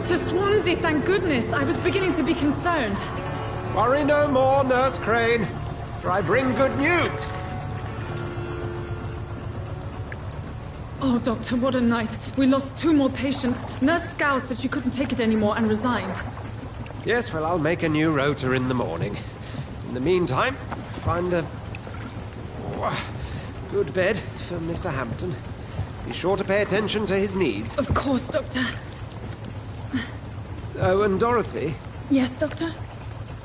Dr. Swansea, thank goodness. I was beginning to be concerned. Worry no more, Nurse Crane, for I bring good news. Oh, Doctor, what a night. We lost 2 more patients. Nurse Scow said she couldn't take it anymore and resigned. Yes, well, I'll make a new rota in the morning. In the meantime, find a good bed for Mr. Hampton. Be sure to pay attention to his needs. Of course, Doctor. Oh, and Dorothy? Yes, Doctor?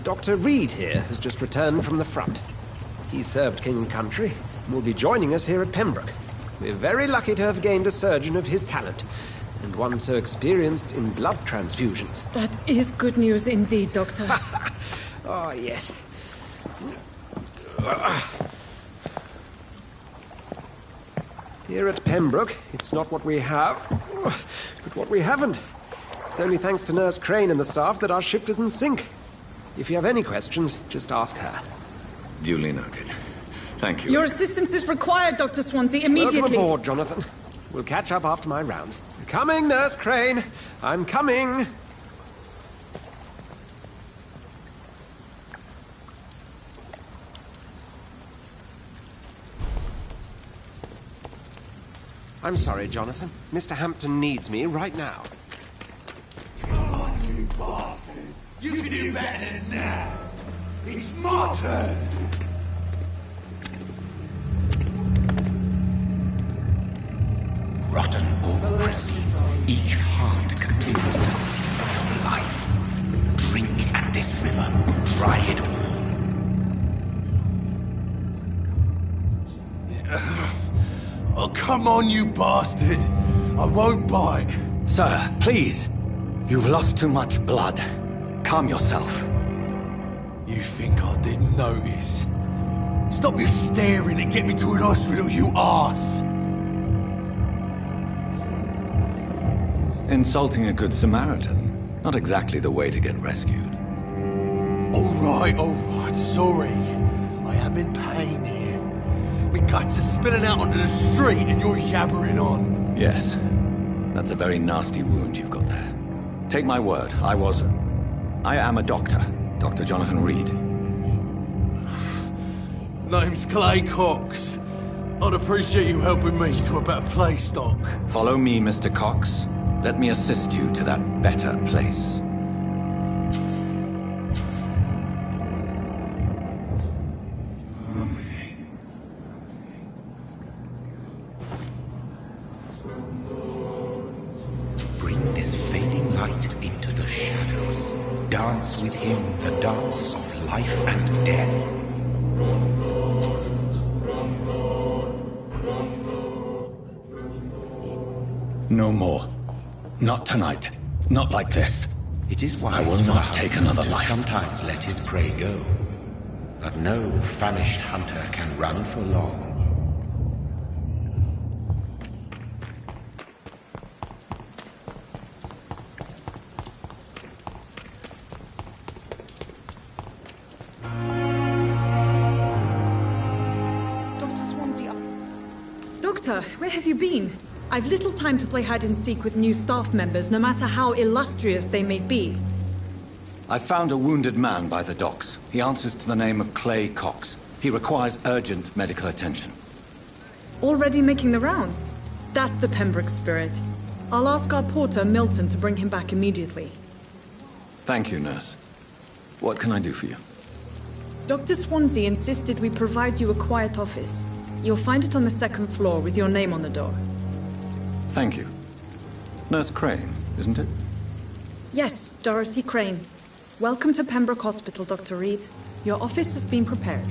Dr. Reed here has just returned from the front. He served King and Country and will be joining us here at Pembroke. We're very lucky to have gained a surgeon of his talent, and one so experienced in blood transfusions. That is good news indeed, Doctor. Oh, yes. Here at Pembroke, it's not what we have, but what we haven't. It's only thanks to Nurse Crane and the staff that our ship doesn't sink. If you have any questions, just ask her. Duly noted. Thank you. Your assistance is required, Dr. Swansea, immediately. Welcome aboard, Jonathan. We'll catch up after my rounds. Coming, Nurse Crane. I'm coming. I'm sorry, Jonathan. Mr. Hampton needs me right now. Come on, you bastard. You can do better than that. It's my turn. Rotten or crispy, each heart contains the seed of life. Drink at this river, try it all. Oh, come on, you bastard. I won't bite. Sir, please. You've lost too much blood. Calm yourself. You think I didn't notice? Stop your staring and get me to an hospital, you arse. Insulting a good Samaritan. Not exactly the way to get rescued. All right, sorry. I am in pain here. My guts are spilling out onto the street and you're yabbering on. Yes. That's a very nasty wound you've got there. Take my word, I am a doctor. Dr. Jonathan Reed. Name's Clay Cox. I'd appreciate you helping me to a better place, Doc. Follow me, Mr. Cox. Let me assist you to that better place. Bring this fading light into the shadows. Dance with him the dance of life and death. No more. Not tonight. Not like this. It is wise I will for not the take huntsman another to life. sometimes let his prey go. But no famished hunter can run for long. Dr. Swansea. Doctor, where have you been? I've little time to play hide-and-seek with new staff members, no matter how illustrious they may be. I found a wounded man by the docks. He answers to the name of Clay Cox. He requires urgent medical attention. Already making the rounds? That's the Pembroke spirit. I'll ask our porter, Milton, to bring him back immediately. Thank you, nurse. What can I do for you? Dr. Swansea insisted we provide you a quiet office. You'll find it on the 2nd floor with your name on the door. Thank you. Nurse Crane, isn't it? Yes, Dorothy Crane. Welcome to Pembroke Hospital, Dr. Reed. Your office has been prepared.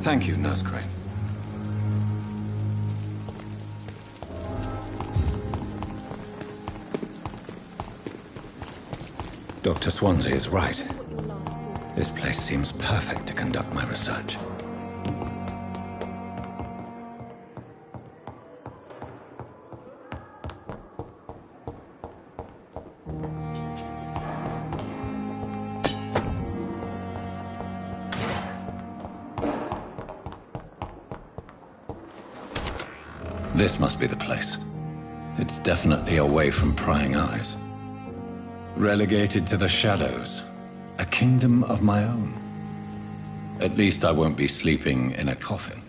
Thank you, Nurse Crane. Dr. Swansea is right. This place seems perfect to conduct my research. This must be the place. It's definitely away from prying eyes. Relegated to the shadows. A kingdom of my own. At least I won't be sleeping in a coffin.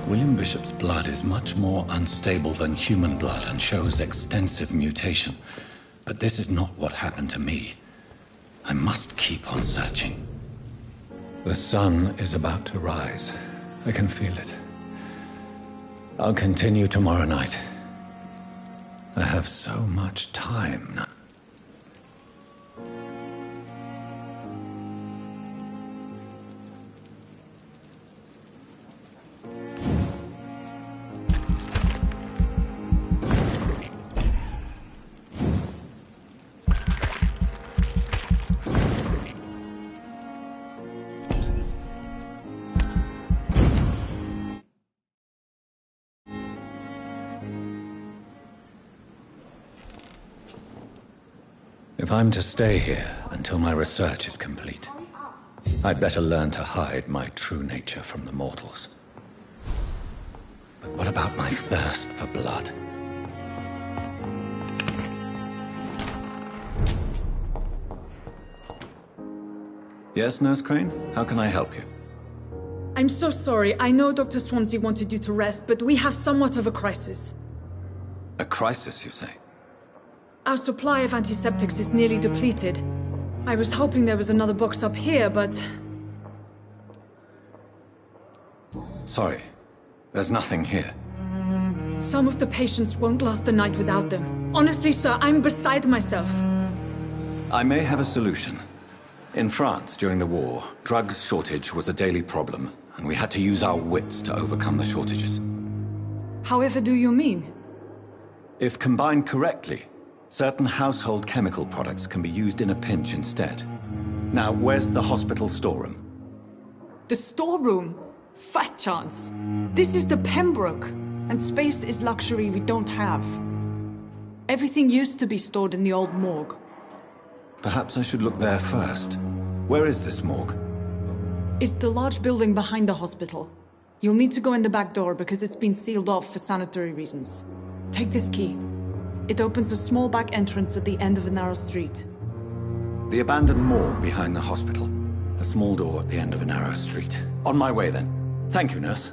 William Bishop's blood is much more unstable than human blood and shows extensive mutation. But this is not what happened to me. I must keep on searching. The sun is about to rise. I can feel it. I'll continue tomorrow night. I have so much time now. If I'm to stay here until my research is complete, I'd better learn to hide my true nature from the mortals. But what about my thirst for blood? Yes, Nurse Crane? How can I help you? I'm so sorry. I know Dr. Swansea wanted you to rest, but we have somewhat of a crisis. A crisis, you say? Our supply of antiseptics is nearly depleted. I was hoping there was another box up here, but... Sorry. There's nothing here. Some of the patients won't last the night without them. Honestly, sir, I'm beside myself. I may have a solution. In France, during the war, drugs shortage was a daily problem, and we had to use our wits to overcome the shortages. However do you mean? If combined correctly, certain household chemical products can be used in a pinch instead. Now, where's the hospital storeroom? The storeroom? Fat chance. This is the Pembroke, and space is luxury we don't have. Everything used to be stored in the old morgue. Perhaps I should look there first. Where is this morgue? It's the large building behind the hospital. You'll need to go in the back door because it's been sealed off for sanitary reasons. Take this key. It opens a small back entrance at the end of a narrow street. The abandoned morgue behind the hospital. A small door at the end of a narrow street. On my way, then. Thank you, nurse.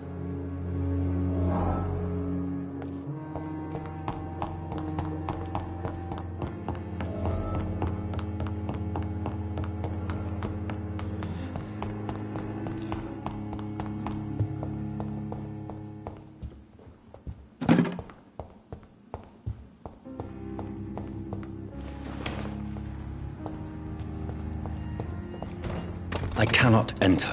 I cannot enter.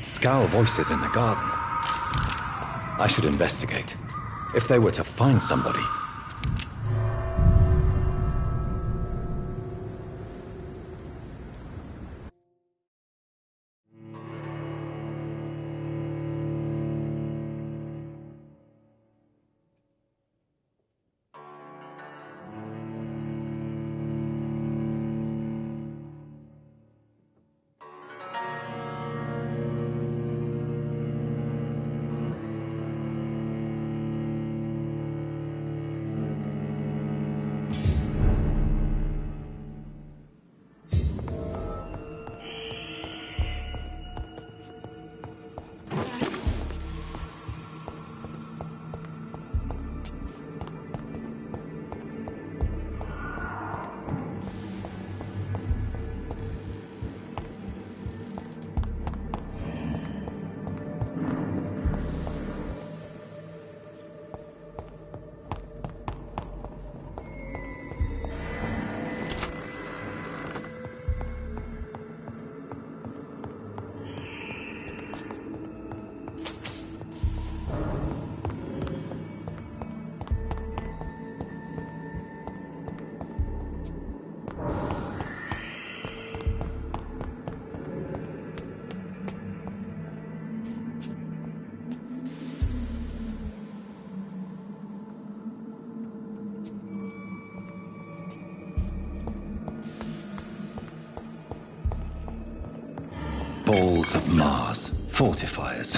Scowl voices in the garden. I should investigate. If they were to find somebody. balls of Mars, fortifiers.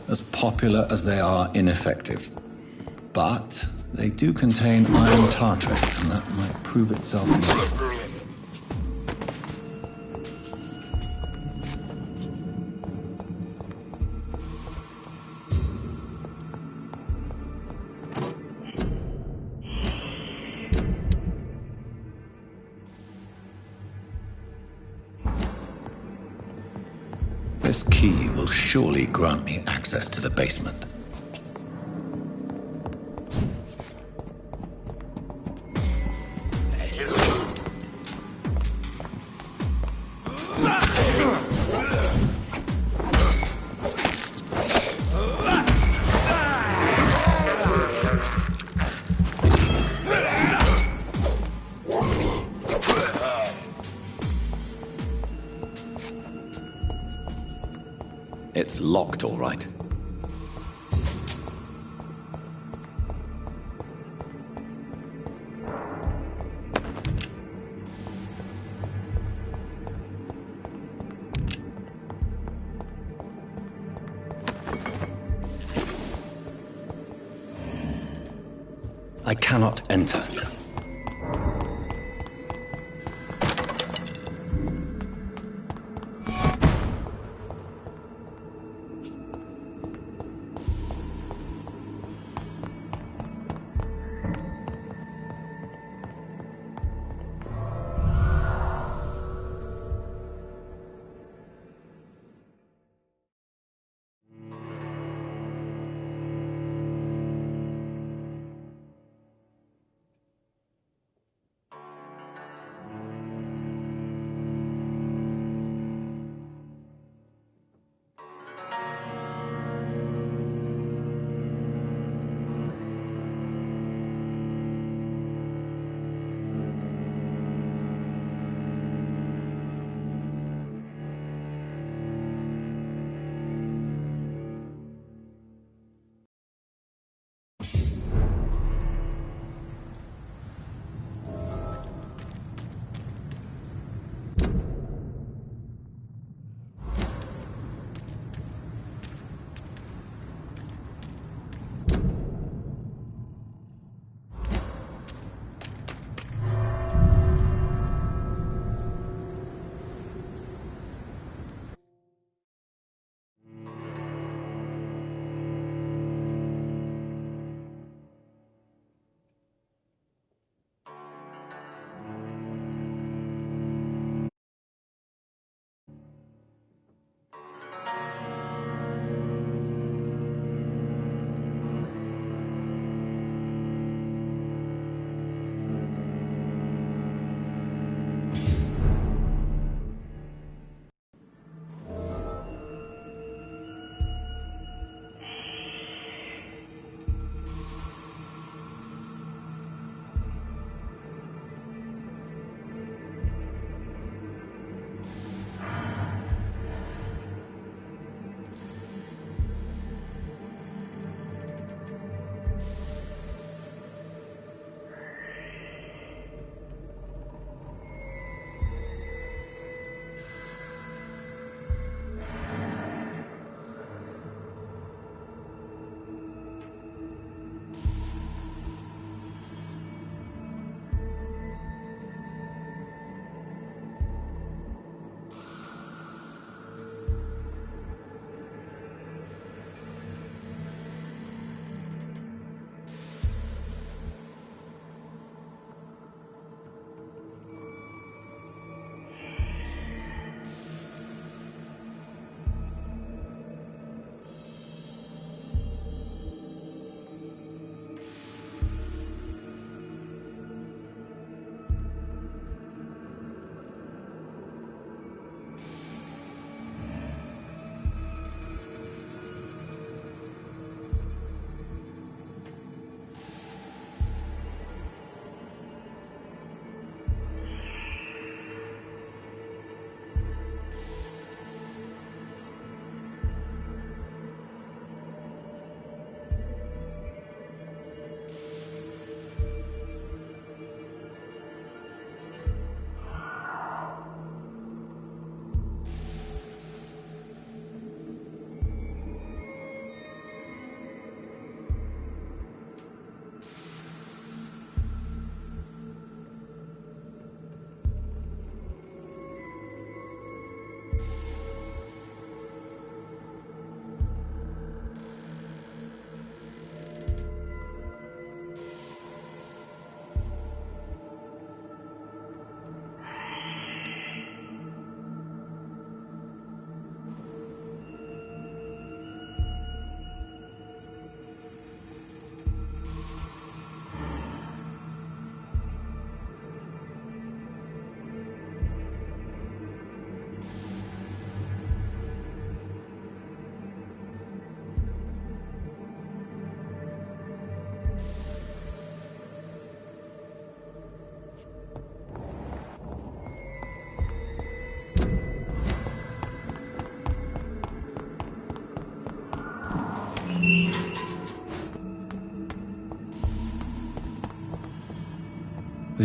As popular as they are ineffective. But they do contain iron tartrate, and that might prove itself useful. This key will surely grant me access to the basement. It's locked, all right. I cannot enter.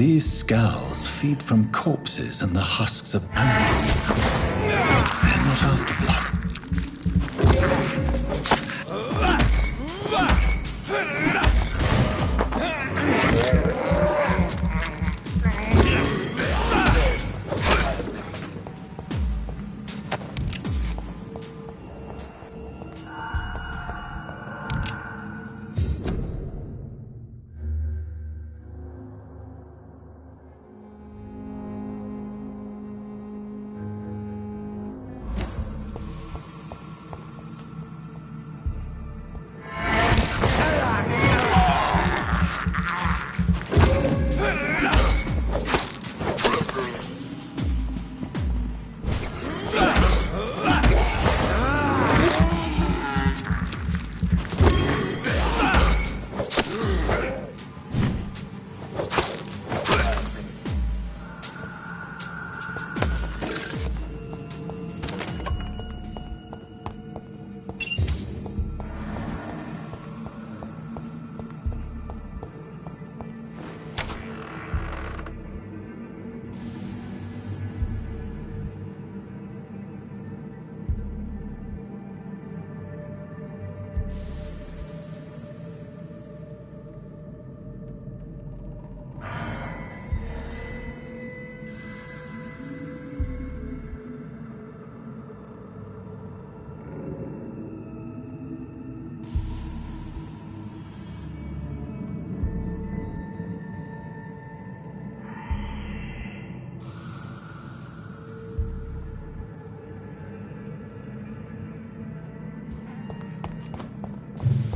These scowls feed from corpses and the husks of animals. They're not after blood.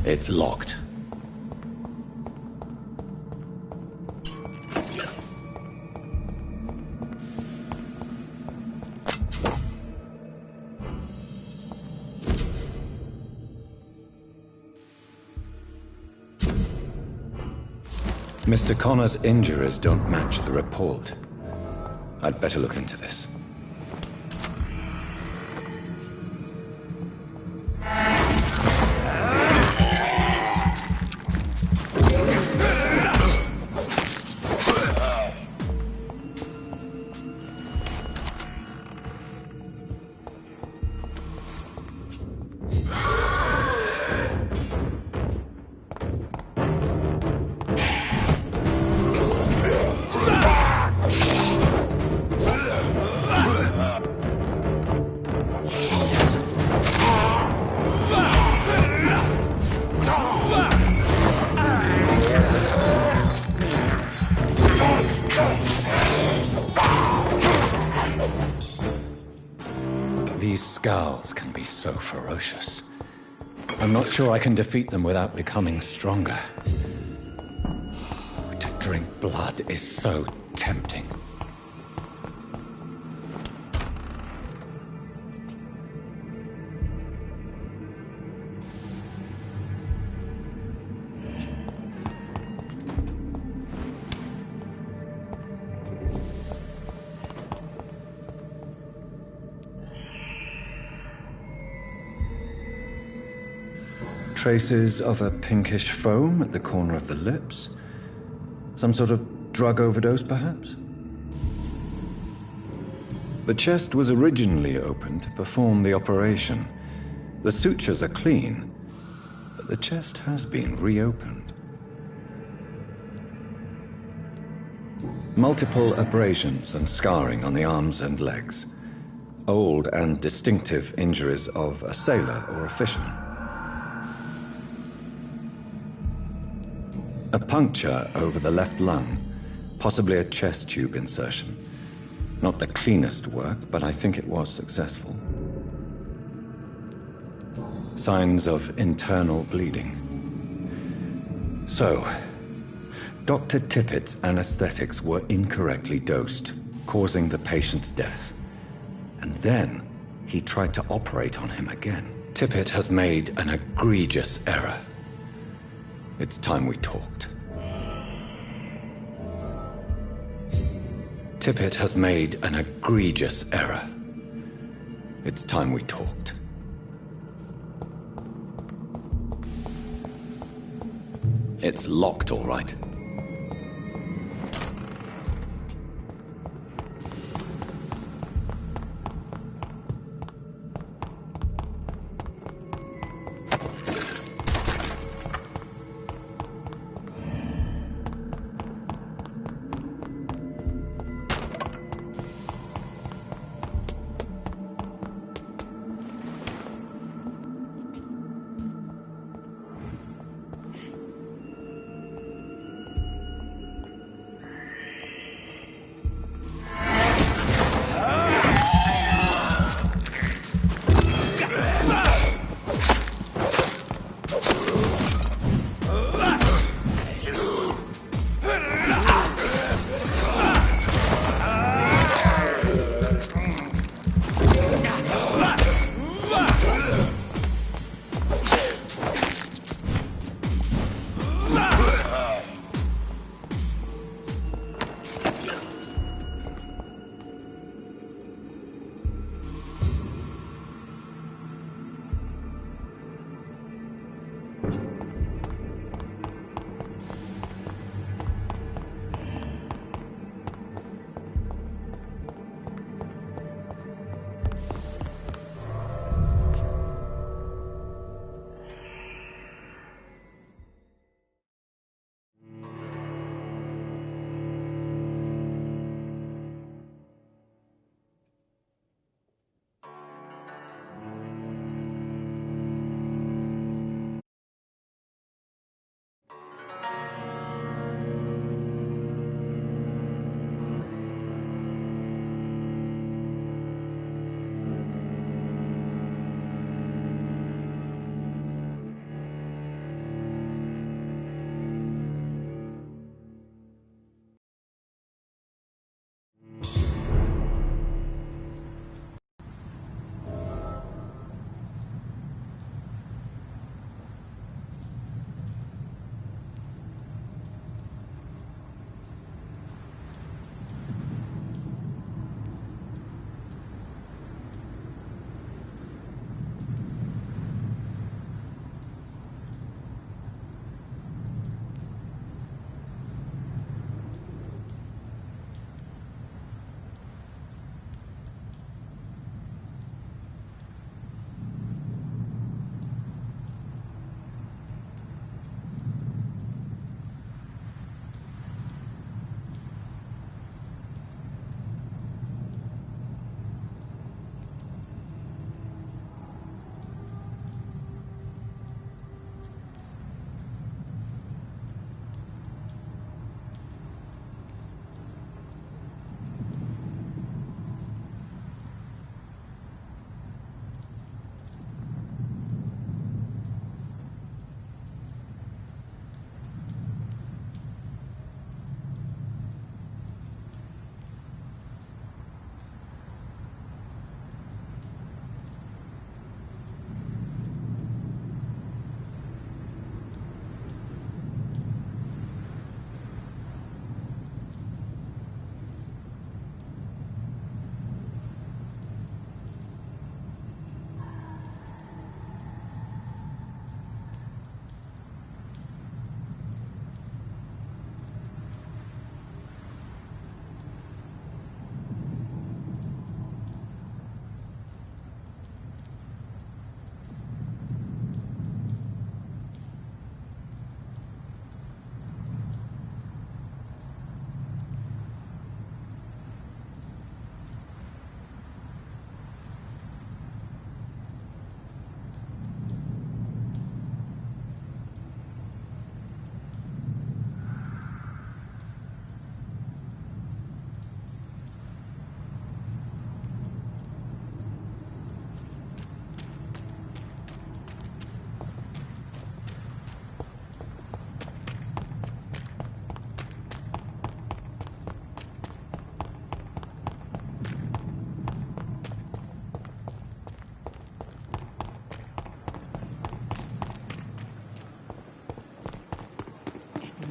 It's locked. Mr. Connor's injuries don't match the report. I'd better look into this. These scowls can be so ferocious. I'm not sure I can defeat them without becoming stronger. To drink blood is so tempting. Traces of a pinkish foam at the corner of the lips. Some sort of drug overdose, perhaps? The chest was originally opened to perform the operation. The sutures are clean, but the chest has been reopened. Multiple abrasions and scarring on the arms and legs. Old and distinctive injuries of a sailor or a fisherman. A puncture over the left lung, possibly a chest tube insertion. Not the cleanest work, but I think it was successful. Signs of internal bleeding. So, Dr. Tippett's anesthetics were incorrectly dosed, causing the patient's death. And then, he tried to operate on him again. Tippett has made an egregious error. It's time we talked. Tippett has made an egregious error. It's time we talked. It's locked, all right.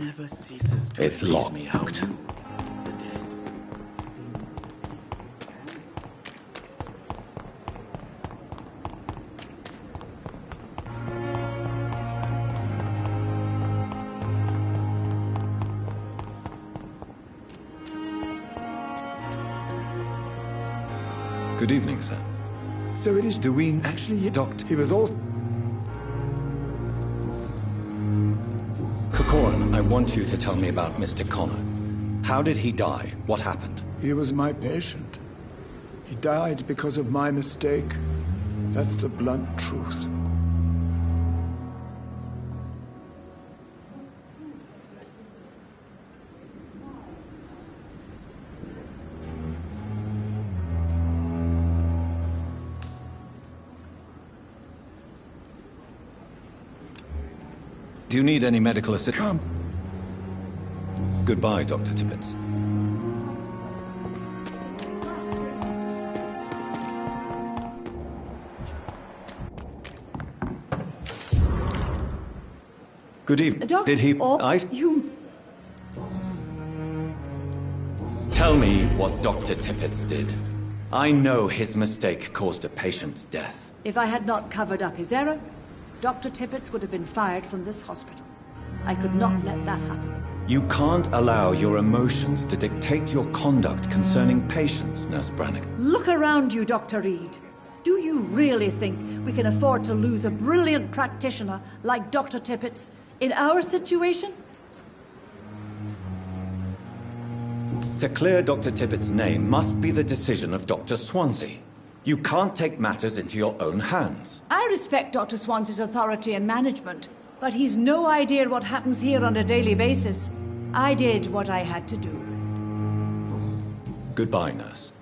never ceases to It's amaze me how locked. you, the dead, Good evening, sir. So it is Dwayne. Actually, Doctor. He was all. Corcoran, I want you to tell me about Mr. Connor. How did he die? What happened? He was my patient. He died because of my mistake. That's the blunt truth. Do you need any medical assistance? Come. Goodbye, Dr. Tippett. Good evening. Did he... You... Tell me what Dr. Tippett did. I know his mistake caused a patient's death. If I had not covered up his error, Dr. Tippett would have been fired from this hospital. I could not let that happen. You can't allow your emotions to dictate your conduct concerning patients, Nurse Brannigan. Look around you, Dr. Reed. Do you really think we can afford to lose a brilliant practitioner like Dr. Tippett's in our situation? To clear Dr. Tippett's name must be the decision of Dr. Swansea. You can't take matters into your own hands. I respect Dr. Swansea's authority and management, but he's no idea what happens here on a daily basis. I did what I had to do. Goodbye, nurse.